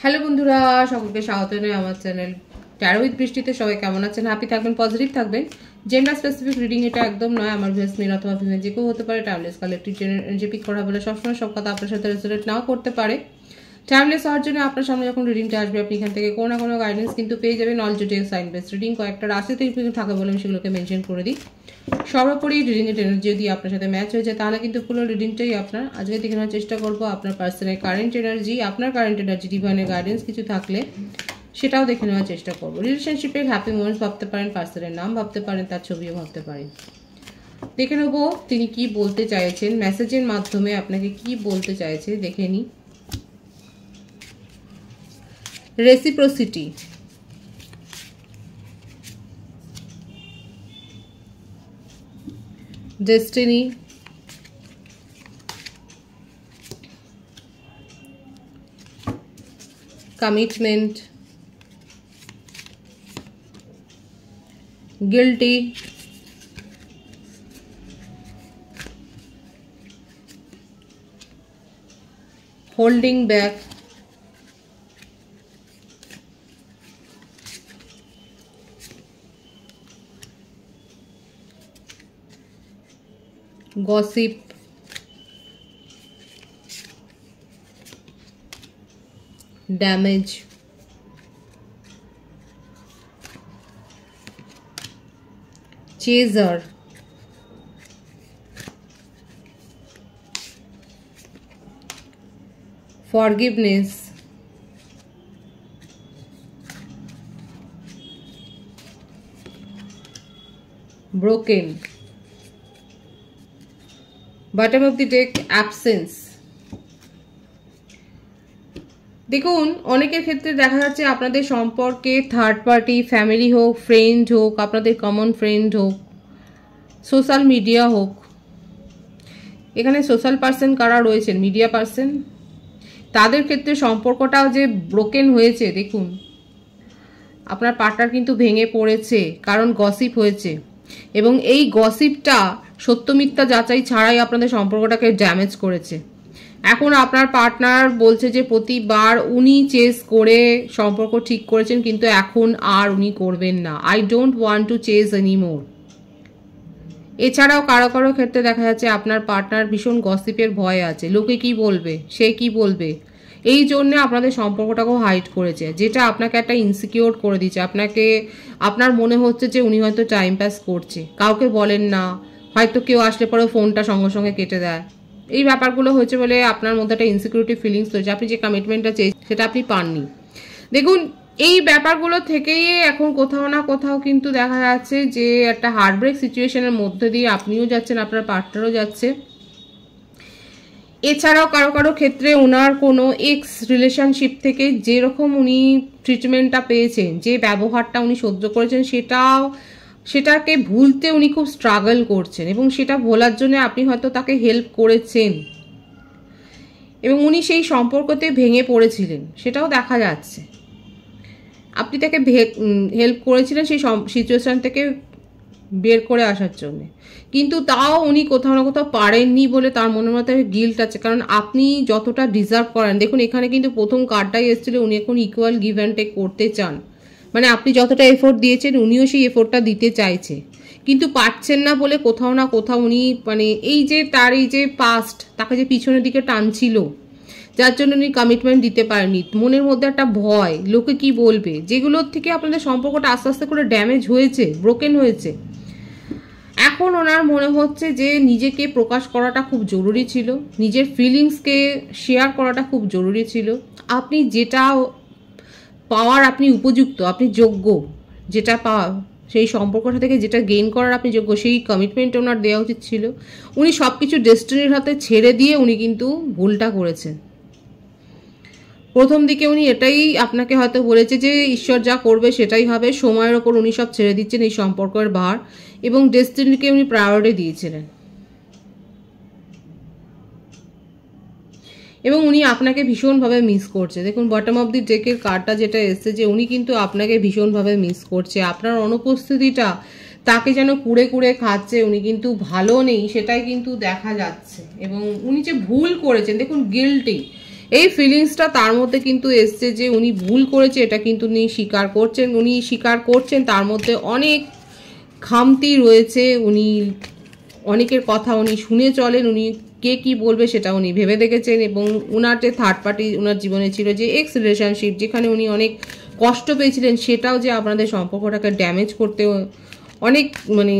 Hello বন্ধুরা, সকলকে স্বাগত জানাই আমার চ্যানেল ট্যারো উইথ বৃষ্টিতে। সবাই কেমন আছেন? হ্যাপি থাকবেন, পজিটিভ থাকবেন। জেন্ডার স্পেসিফিক রিডিং এটা একদম নয়। আমার ভিউয়ার্স মেল অথবা ফিমেল যে কেউ হতে পারে। টাইমলেস কালেক্টিভ যে পিক করা বলে সবসময় সব কথা আপনার সাথে রেজোনেট নাও করতে পারে। টাইমলেস হওয়ার জন্য আপনার সামনে যখন রিডিংটা আসবে আপনি এখান থেকে কোনো না কোনো গাইডেন্স কিন্তু পেয়ে যাবেন। All zodiac sign based reading কয়েকটা রাশিতে থাকে বলে আমি সেগুলোকে মেনশন করে দিই। সর্বোপরি রিডিংয়ের এনার্জি যদি আপনার সাথে ম্যাচ হয়ে যায় তাহলে কিন্তু পুরো রিডিংটাই আপনার। আজকে দেখে নেওয়ার চেষ্টা করবো আপনার পার্সনের কারেন্ট এনার্জি, আপনার কারেন্ট এনার্জি, ডিভাইনের গাইডেন্স কিছু থাকলে সেটাও দেখে নেওয়ার চেষ্টা করবো। রিলেশনশিপের হ্যাপি মোমেন্টস ভাবতে পারেন, পার্সনের নাম ভাবতে পারেন, তার ছবিও ভাবতে পারেন। দেখে নেবো তিনি কি বলতে চাইছেন, মেসেজের মাধ্যমে আপনাকে কি বলতে চাইছে দেখে নিই। Reciprocity, destiny, commitment, guilty, holding back, gossip, damage, chaser, forgiveness, broken, bottom of the deck, absence। দেখুন অনেকের ক্ষেত্রে দেখা যাচ্ছে আপনাদের সম্পর্কে থার্ড পার্টি, ফ্যামিলি হোক, ফ্রেন্ড হোক, আপনাদের কমন ফ্রেন্ড হোক, সোশ্যাল মিডিয়া হোক, এখানে সোশ্যাল পার্সন কারা রয়েছেন, মিডিয়া পার্সন, তাদের ক্ষেত্রে সম্পর্কটাও যে ব্রোকেন হয়েছে। দেখুন আপনার পার্টনার কিন্তু ভেঙে পড়েছে, কারণ গসিপ হয়েছে এবং এই গসিপটা সত্য মিথ্যা যাচাই ছাড়াই আপনাদের সম্পর্কটাকে ড্যামেজ করেছে। এখন আপনার পার্টনার বলছে যে প্রতিবার উনি চেস করে সম্পর্ক ঠিক করেছেন, কিন্তু এখন আর উনি করবেন না। I don't want to chase anymore. এছাড়াও কারো কারো ক্ষেত্রে দেখা যাচ্ছে আপনার পার্টনার ভীষণ গসিপের ভয় আছে, লোকে কি বলবে, সে কি বলবে, এই জন্য আপনাদের সম্পর্কটাকেও হাইড করেছে, যেটা আপনাকে একটা ইনসিকিউর করে দিচ্ছে। আপনার মনে হচ্ছে যে উনি হয়তো টাইম পাস করছে, কাউকে বলেন না, হয়তো কেউ আসলে পরে ফোনটা সঙ্গে সঙ্গে কেটে দেয়। এই ব্যাপারগুলো হয়েছে বলে আপনার মধ্যে একটা ইনসিকিউরিটি ফিলিংস হয়েছে, আপনি যে কমিটমেন্টটা চেয়েছেন সেটা আপনি পাননি। দেখুন এই ব্যাপারগুলো থেকেই এখন কোথাও না কোথাও কিন্তু দেখা যাচ্ছে যে একটা হার্টব্রেক সিচুয়েশনের মধ্যে দিয়ে আপনিও যাচ্ছেন, আপনার পার্টনারও যাচ্ছে। এছাড়াও কারো কারো ক্ষেত্রে ওনার কোনো এক্স রিলেশনশিপ থেকে যেরকম উনি ট্রিটমেন্টটা পেয়েছেন, যে ব্যবহারটা উনি সহ্য করেছেন, সেটাকে ভুলতে উনি খুব স্ট্রাগল করছেন এবং সেটা ভোলার জন্য আপনি হয়তো তাকে হেল্প করেছেন এবং উনি সেই সম্পর্কতে ভেঙে পড়েছিলেন, সেটাও দেখা যাচ্ছে। আপনি তাকে হেল্প করেছিলেন সেই সিচুয়েশন থেকে বের করে আসার জন্য, কিন্তু তাও উনি কোথাও না কোথাও পারেননি বলে তার মনের মধ্যে গিল্ট আছে, কারণ আপনি যতটা ডিজার্ভ করেন। দেখুন এখানে কিন্তু প্রথম কার্ডটাই এসেছিল, উনি এখন ইকুয়াল গিভ অ্যান্ড টেক করতে চান, মানে আপনি যতটা এফোর্ট দিয়েছেন উনিও সেই এফোর্টটা দিতে চাইছে, কিন্তু পারছেন না বলে কোথাও না কোথাও উনি মানে এই যে তার এই যে পাস্ট তাকে যে পিছনের দিকে টানছিল, যার জন্য উনি কমিটমেন্ট দিতে পারেননি। মনের মধ্যে একটা ভয়, লোকে কি বলবে, যেগুলোর থেকে আপনাদের সম্পর্কটা আস্তে আস্তে করে ড্যামেজ হয়েছে, ব্রোকেন হয়েছে। এখন ওনার মনে হচ্ছে যে নিজেকে প্রকাশ করাটা খুব জরুরি ছিল, নিজের ফিলিংসকে শেয়ার করাটা খুব জরুরি ছিল। আপনি যেটা পাওয়ার আপনি উপযুক্ত, আপনি যোগ্য, যেটা পাওয়া সেই সম্পর্কটা থেকে যেটা গেইন করার আপনি যোগ্য, সেই কমিটমেন্ট ওনার দেওয়া উচিত ছিল। উনি সব কিছু ডেস্টিনির হাতে ছেড়ে দিয়ে উনি কিন্তু ভুলটা করেছেন। প্রথম দিকে উনি এটাই আপনাকে হয়তো বলেছে যে ঈশ্বর যা করবে সেটাই হবে, সময়ের ওপর উনি সব ছেড়ে দিচ্ছেন এই সম্পর্কের ভার, এবং ডেস্টিনিকে উনি প্রায়োরিটি দিয়েছিলেন এবং উনি আপনাকে ভীষণভাবে মিস করছে। দেখুন বটম অফ দি ডেকের কার্ডটা যেটা এসছে যে উনি কিন্তু আপনাকে ভীষণভাবে মিস করছে, আপনার অনুপস্থিতিটা তাকে যেন কুড়ে কুড়ে খাচ্ছে, উনি কিন্তু ভালো নেই সেটাই কিন্তু দেখা যাচ্ছে। এবং উনি যে ভুল করেছেন, দেখুন গিল্টি, এই ফিলিংসটা তার মধ্যে কিন্তু এসছে যে উনি ভুল করেছে, এটা কিন্তু উনি স্বীকার করছেন তার মধ্যে অনেক খামতি রয়েছে। উনি অনেকের কথা উনি শুনে চলেন, উনি কে কি বলবে সেটা উনি ভেবে দেখেছেন। এবং উনার যে থার্ড পার্টি উনার জীবনে ছিল, যে এক্স রিলেশনশিপ যেখানে উনি অনেক কষ্ট পেয়েছিলেন, সেটাও যে আপনাদের সম্পর্কটাকে ড্যামেজ করতে অনেক মানে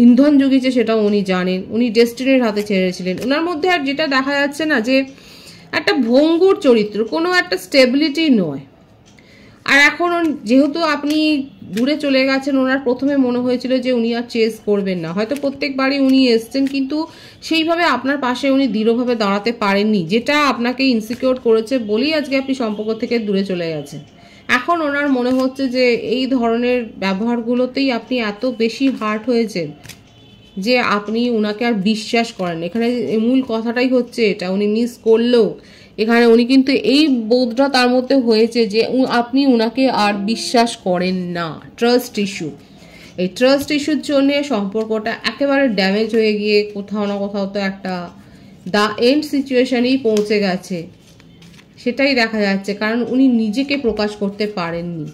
ইন্ধন জুগিয়েছে সেটাও উনি জানেন। উনি ডেস্টিনির হাতে ছেড়েছিলেন। ওনার মধ্যে আর যেটা দেখা যাচ্ছে না যে একটা ভঙ্গুর চরিত্র, কোনো একটা স্টেবিলিটি নয়। আর এখন যেহেতু আপনি দূরে চলে গেছেন, ওনার প্রথমে মনে হয়েছিল যে উনি আর চেস করবেন না, হয়তো প্রত্যেকবারই উনি এসছেন কিন্তু সেইভাবে আপনার পাশে উনি দৃঢ়ভাবে দাঁড়াতে পারেননি, যেটা আপনাকে ইনসিকিউর করেছে বলেই আজকে আপনি সম্পর্ক থেকে দূরে চলে গেছেন। এখন ওনার মনে হচ্ছে যে এই ধরনের ব্যবহারগুলোতেই আপনি এত বেশি হার্ট হয়েছেন যে আপনি ওনাকে আর বিশ্বাস করেন। এখানে মূল কথাটাই হচ্ছে এটা, উনি মিস করলেও এখানে উনি কিন্তু এই বোধটা তার মধ্যে হয়েছে যে আপনি ওনাকে আর বিশ্বাস করেন না। ট্রাস্ট ইস্যু, এই ট্রাস্ট ইস্যুর জন্য সম্পর্কটা একেবারে ড্যামেজ হয়ে গিয়ে কোথাও না কোথাও তো একটা দ্য এন্ড সিচুয়েশনেই পৌঁছে গেছে, সেটাই দেখা যাচ্ছে। কারণ উনি নিজেকে প্রকাশ করতে পারেননি।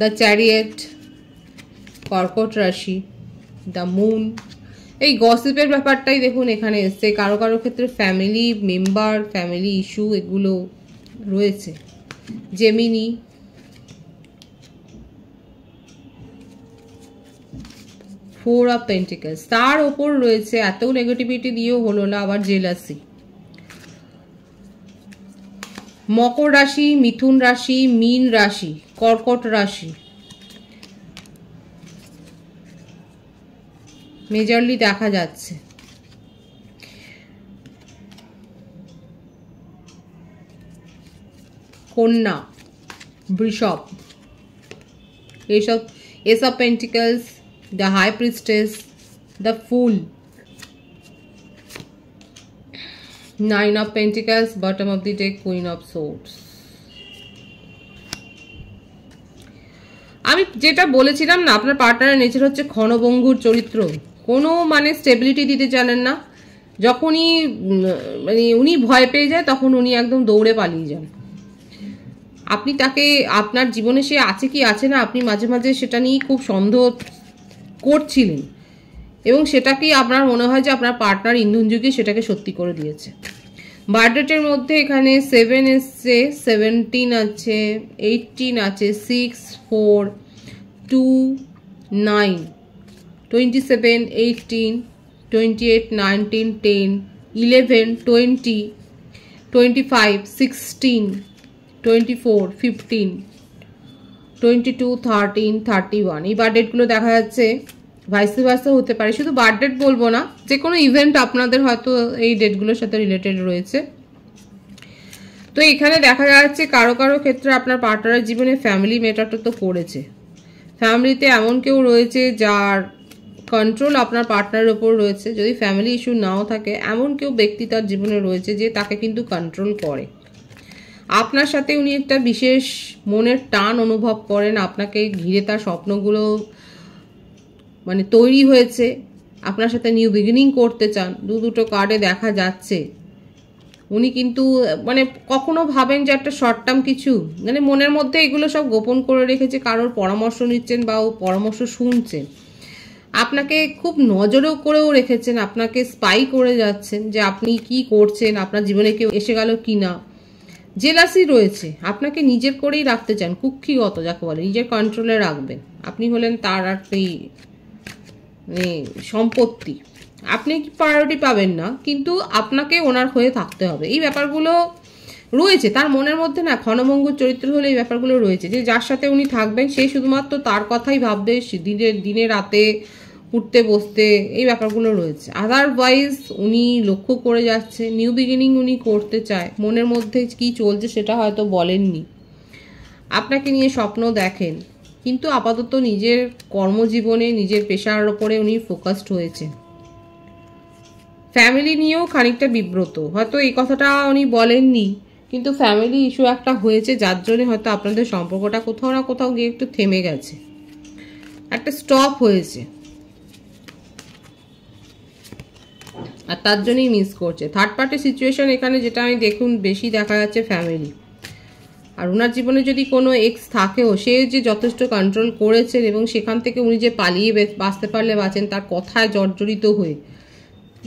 দ্য চ্যারিয়েট, কর্কট রাশি, দ্য মুন, এই গসিপের ব্যাপারটাই দেখুন এখানে এসছে। কারো কারো ক্ষেত্রে ফ্যামিলি মেম্বার, ফ্যামিলি ইস্যু এগুলো রয়েছে। জেমিনি, ফোর অফ পেন্টিকলস, তার ওপর রয়েছে এত নেগেটিভিটি দিয়েও হলো না, আবার জেলাসি। মকর রাশি, মিথুন রাশি, মীন রাশি, কর্কট রাশি মেজরলি দেখা যাচ্ছে। কন্যা, বৃষভ, এইসব ace of pentacles, the high priestess, the fool, nine of pentacles, bottom of the deck, queen of swords. আমি যেটা বলেছিলাম না, আপনার পার্টনারের নেচার হচ্ছে ক্ষণভঙ্গুর চরিত্র, কোনো মানে স্টেবিলিটি দিতে জানেন না। যখনই মানে উনি ভয় পেয়ে যায় তখন উনি একদম দৌড়ে পালিয়ে যান। আপনি তাকে, আপনার জীবনে সে আছে কি আছে না, আপনি মাঝে মাঝে সেটা নিয়ে খুব সন্দেহ করছিলেন এবং সেটাকেই আপনার মনে হয় যে আপনার পার্টনার ইন্ধন যুগে সেটাকে সত্যি করে দিয়েছে। বার্থডেটের মধ্যে এখানে 7 এসছে, 17 আছে, 18 আছে, 6, 4, 2, 9, 27, 18, 28, 19, 10, 11, 20, 25, 16, 24, 15, 22, 13, 31, এই বার্থডেটগুলো দেখা যাচ্ছে। ভাইস ভার্সা হতে পারে, শুধু বার্থডেট বলবো না, যে কোনো ইভেন্ট আপনাদের হয়তো এই ডেটগুলোর সাথে রিলেটেড রয়েছে। তো এখানে দেখা যাচ্ছে কারো কারো ক্ষেত্রে আপনার পার্টনারের জীবনে ফ্যামিলি ম্যাটারটা তো করেছে। ফ্যামিলিতে এমন কেউ রয়েছে যার কন্ট্রোল আপনার পার্টনারের ওপর রয়েছে। যদি ফ্যামিলি ইস্যু নাও থাকে, এমন কেউ ব্যক্তি তার জীবনে রয়েছে যে তাকে কিন্তু কন্ট্রোল করে। আপনার সাথে উনি একটা বিশেষ মনের টান অনুভব করেন, আপনাকে ঘিরে তার স্বপ্নগুলো মানে তৈরি হয়েছে, আপনার সাথে নিউ বিগিনিং করতে চান। দুটো কার্ডে দেখা যাচ্ছে উনি কিন্তু মানে কখনো ভাবেন যে একটা শর্ট টার্ম কিছু, মানে মনের মধ্যে এগুলো সব গোপন করে রেখেছে, কারোর পরামর্শ নিচ্ছেন বা ও পরামর্শ শুনছেন, আপনাকে খুব নজরেও করেও রেখেছেন, আপনাকে স্পাই করে যাচ্ছেন যে আপনি কি করছেন, আপনার জীবনে কেউ এসে গেল কি না। জেলাসি রয়েছে, আপনাকে নিজের করেই রাখতে চান, কুক্ষিগত যাকে বলে, নিজের কন্ট্রোলে রাখবেন। আপনি হলেন তার একটি মানে সম্পত্তি, আপনি প্রায়োরিটি পাবেন না, কিন্তু আপনাকে ওনার হয়ে থাকতে হবে। এই ব্যাপারগুলো রয়েছে তার মনের মধ্যে না। ক্ষণভঙ্গুর চরিত্র হলে এই ব্যাপারগুলো রয়েছে যে যার সাথে উনি থাকবেন সেই শুধুমাত্র তার কথাই ভাববে, দিনে রাতে উঠতে বসতে, এই ব্যাপারগুলো রয়েছে। আদারওয়াইজ উনি লক্ষ্য করে যাচ্ছে নিউ বিগিনিং উনি করতে চায়, মনের মধ্যে কি চলছে সেটা হয়তো বলেননি, আপনাকে নিয়ে স্বপ্ন দেখেন, কিন্তু আপাতত নিজের কর্মজীবনে নিজের পেশার ওপরে উনি ফোকাসড হয়েছে। ফ্যামিলি নিয়েও খানিকটা বিব্রত, হয়তো এই কথাটা উনি বলেননি কিন্তু ফ্যামিলি ইস্যু একটা হয়েছে যার জন্য হয়তো আপনাদের সম্পর্কটা কোথাও না কোথাও গিয়ে একটু থেমে গেছে, একটা স্টপ হয়েছে। আর তার জন্যই মিস করছে। থার্ড পার্টি সিচুয়েশন এখানে যেটা আমি দেখুন বেশি দেখা যাচ্ছে ফ্যামিলি। আর ওনার জীবনে যদি কোনো এক্স থাকেও, সে যে যথেষ্ট কন্ট্রোল করেছেন এবং সেখান থেকে উনি যে পালিয়ে বাঁচতে পারলে বাঁচেন, তার কথায় জর্জরিত হয়ে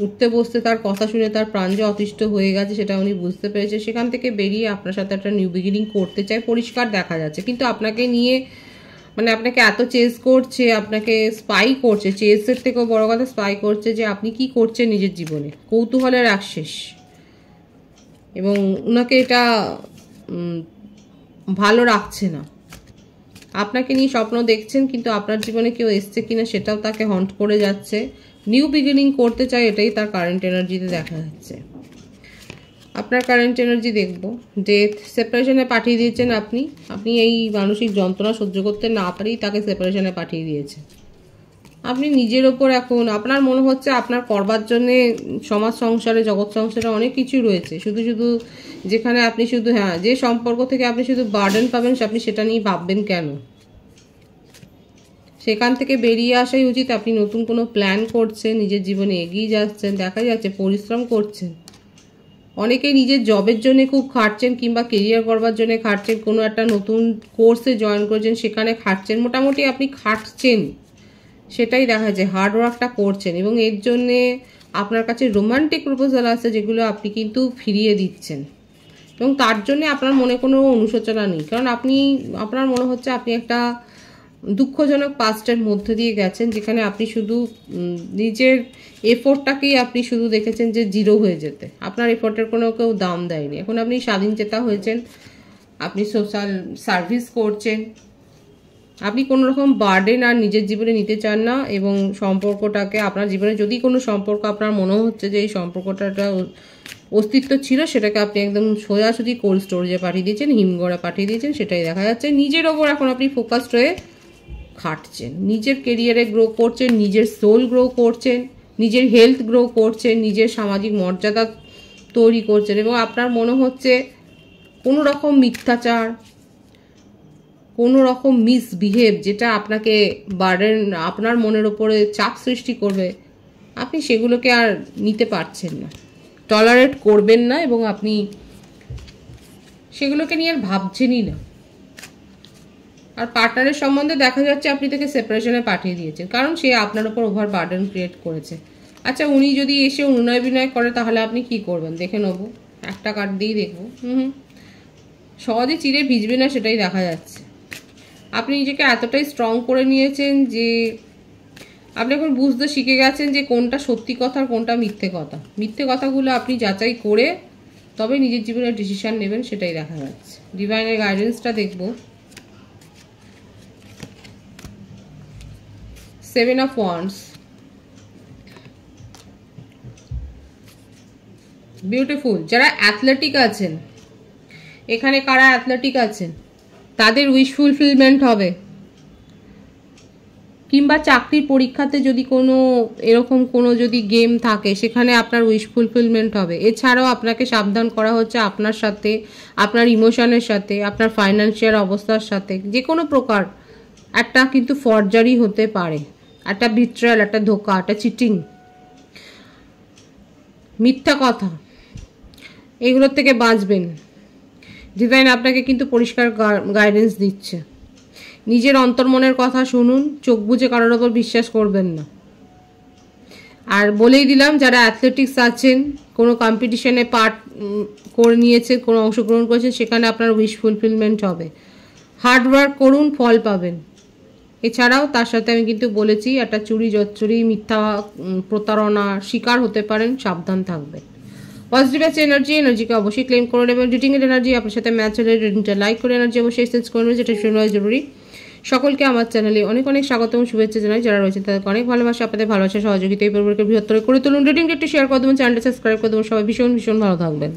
উঠতে বসতে তার কথা শুনে তার প্রাণ যে অতিষ্ঠ হয়ে গেছে সেটা উনি বুঝতে পেরেছে। সেখান থেকে বেরিয়ে আপনার সাথে একটা নিউ বিগিনিং করতে চায়, পরিষ্কার দেখা যাচ্ছে। কিন্তু আপনাকে নিয়ে মানে আপনাকে এত চেস করছে, আপনাকে স্পাই করছে, চেসের থেকেও বড় কথা স্পাই করছে যে আপনি কি করছেন নিজের জীবনে, কৌতূহলের অ্যাক্সেস। এবং ওনাকে এটা ভালো রাখছে না। আপনাকে নিয়ে স্বপ্ন দেখছেন কিন্তু আপনার জীবনে কেউ এসছে কিনা সেটাও তাকে হন্ট করে যাচ্ছে। নিউ বিগিনিং করতে চায়, এটাই তার কারেন্ট এনার্জিতে দেখা যাচ্ছে। আপনার কারেন্ট এনার্জি দেখব, ডেথ, সেপারেশনে পাঠিয়ে দিয়েছেন আপনি। আপনি এই মানসিক যন্ত্রণা সহ্য করতে না পারেই তাকে সেপারেশনে পাঠিয়ে দিয়েছেন। আপনি নিজের ওপর এখন আপনার মনে হচ্ছে আপনার করবার জন্যে সমাজ সংসারে, জগৎ সংসারে অনেক কিছু রয়েছে, শুধু শুধু যেখানে আপনি শুধু যে সম্পর্ক থেকে আপনি শুধু বার্ডেন পাবেন আপনি সেটা নিয়ে ভাববেন কেন? সেখান থেকে বেরিয়ে আসাই উচিত। আপনি নতুন কোনো প্ল্যান করছেন, নিজের জীবনে এগিয়ে যাচ্ছেন, দেখা যাচ্ছে পরিশ্রম করছেন। অনেকেই নিজের জবের জন্য খুব খাটছেন কিংবা কেরিয়ার করবার জন্য খাটছেন, কোনো একটা নতুন কোর্সে জয়েন করেছেন সেখানে খাটছেন, মোটামুটি আপনি খাটছেন, সেটাই দেখা যায়। হার্ডওয়ার্কটা করছেন এবং এর জন্যে আপনার কাছে রোমান্টিক প্রপোজাল আছে যেগুলো আপনি কিন্তু ফিরিয়ে দিচ্ছেন এবং তার জন্য আপনার মনে কোনো অনুশোচনা নেই। কারণ আপনার মনে হচ্ছে আপনি একটা দুঃখজনক পাস্টের মধ্যে দিয়ে গেছেন যেখানে আপনি শুধু নিজের এফোর্টটাকেই আপনি শুধু দেখেছেন যে জিরো হয়ে যেতে, আপনার এফোর্টের কোনো কেউ দাম দেয়নি। এখন আপনি স্বাধীন চেতা হয়েছেন, আপনি সোশ্যাল সার্ভিস করছেন, আপনি কোনো রকম বার্ডেন আর নিজের জীবনে নিতে চান না এবং সম্পর্কটাকে আপনার জীবনে যদি কোনো সম্পর্ক আপনার মনে হচ্ছে যে এই সম্পর্কটা অস্তিত্ব ছিল সেটাকে আপনি একদম সোজাসুজি কোল্ড স্টোরেজে পাঠিয়ে দিয়েছেন, হিমঘরে পাঠিয়ে দিয়েছেন, সেটাই দেখা যাচ্ছে। নিজের ওপর এখন আপনি ফোকাসড হয়ে খাটছেন, নিজের কেরিয়ারে গ্রো করছেন, নিজের সোল গ্রো করছেন, নিজের হেলথ গ্রো করছেন, নিজের সামাজিক মর্যাদা তৈরি করছেন এবং আপনার মনে হচ্ছে কোনো রকম মিথ্যাচার, কোনো রকম মিসবিহেভ যেটা আপনাকে বার্ডেন, আপনার মনের ওপরে চাপ সৃষ্টি করবে, আপনি সেগুলোকে আর নিতে পারছেন না, টলারেট করবেন না এবং আপনি সেগুলোকে নিয়ে আর ভাবছেনই না। আর পার্টনারের সম্বন্ধে দেখা যাচ্ছে আপনি তাকে সেপারেশনে পাঠিয়ে দিয়েছেন কারণ সে আপনার উপর ওভার বার্ডেন ক্রিয়েট করেছে। আচ্ছা, উনি যদি এসে অনুনয় বিনয় করে তাহলে আপনি কি করবেন দেখে নেবো, একটা কার্ড দিয়েই দেখবো। সহজে চিড়ে ভিজবে না সেটাই দেখা যাচ্ছে। আপনি নিজেকে এতটাই স্ট্রং করে নিয়েছেন যে আপনি এখন বুঝতে শিখে গেছেন যে কোনটা সত্যি কথা আর কোনটা মিথ্যে কথা। মিথ্যে কথাগুলো আপনি যাচাই করে তবে নিজের জীবনের ডিসিশন নেবেন, সেটাই দেখা যাচ্ছে। ডিভাইনের গাইডেন্সটা দেখব। 7 of Wands, বিউটিফুল। যারা অ্যাথলেটিক আছেন, এখানে কারা অ্যাথলেটিক আছেন তাদের উইশ ফুলফিলমেন্ট হবে, কিংবা চাকরির পরীক্ষাতে যদি কোনো এরকম কোনো যদি গেম থাকে সেখানে আপনার উইশ ফুলফিলমেন্ট হবে। এছাড়াও আপনাকে সাবধান করা হচ্ছে আপনার সাথে, আপনার ইমোশনের সাথে, আপনার ফাইন্যান্সিয়াল অবস্থার সাথে যে কোনো প্রকার একটা কিন্তু ফরজারি হতে পারে, একটা বিট্রায়াল, একটা ধোকা, একটা চিটিং, মিথ্যা কথা, এগুলোর থেকে বাঁচবেন। ডিভাইন আপনাকে কিন্তু পরিষ্কার গাইডেন্স দিচ্ছে। নিজের অন্তর্মনের কথা শুনুন, চোখ বুজে কারোর ওপর বিশ্বাস করবেন না। আর বলেই দিলাম, যারা অ্যাথলেটিক্স আছেন, কোনো কম্পিটিশনে পার্ট করে নিয়েছেন, কোনো অংশগ্রহণ করেছেন, সেখানে আপনার উইশ ফুলফিলমেন্ট হবে। হার্ডওয়ার্ক করুন, ফল পাবেন। এছাড়াও তার সাথে আমি কিন্তু বলেছি একটা চুরি জচ্চুরি, মিথ্যা প্রতারণা শিকার হতে পারেন, সাবধান থাকবেন। পজিটিভ আছে এনার্জিকে অবশ্যই ক্লেম করে নেবেন। রিডিংয়ের এনার্জি আপনার সাথে ম্যাচ হলে রিডিংটা লাইক করে এনার্জি অবশ্যই সেন্স করবেন, যেটা শোনা জরুরি। সকলকে আমার চ্যানেলে অনেক অনেক স্বাগত এবং শুভেচ্ছা জানাই। যারা রয়েছেন তাদেরকে অনেক ভালোবাসা, আপনাদের ভালোবাসা সহযোগিতা এই পরিবারকে বৃহত্তর করে তুলুন। রিডিংটা একটু শেয়ার করে দেবেন, চ্যানেলটা সাবস্ক্রাইব করে দেবেন। সবাই ভীষণ ভীষণ ভালো থাকবেন।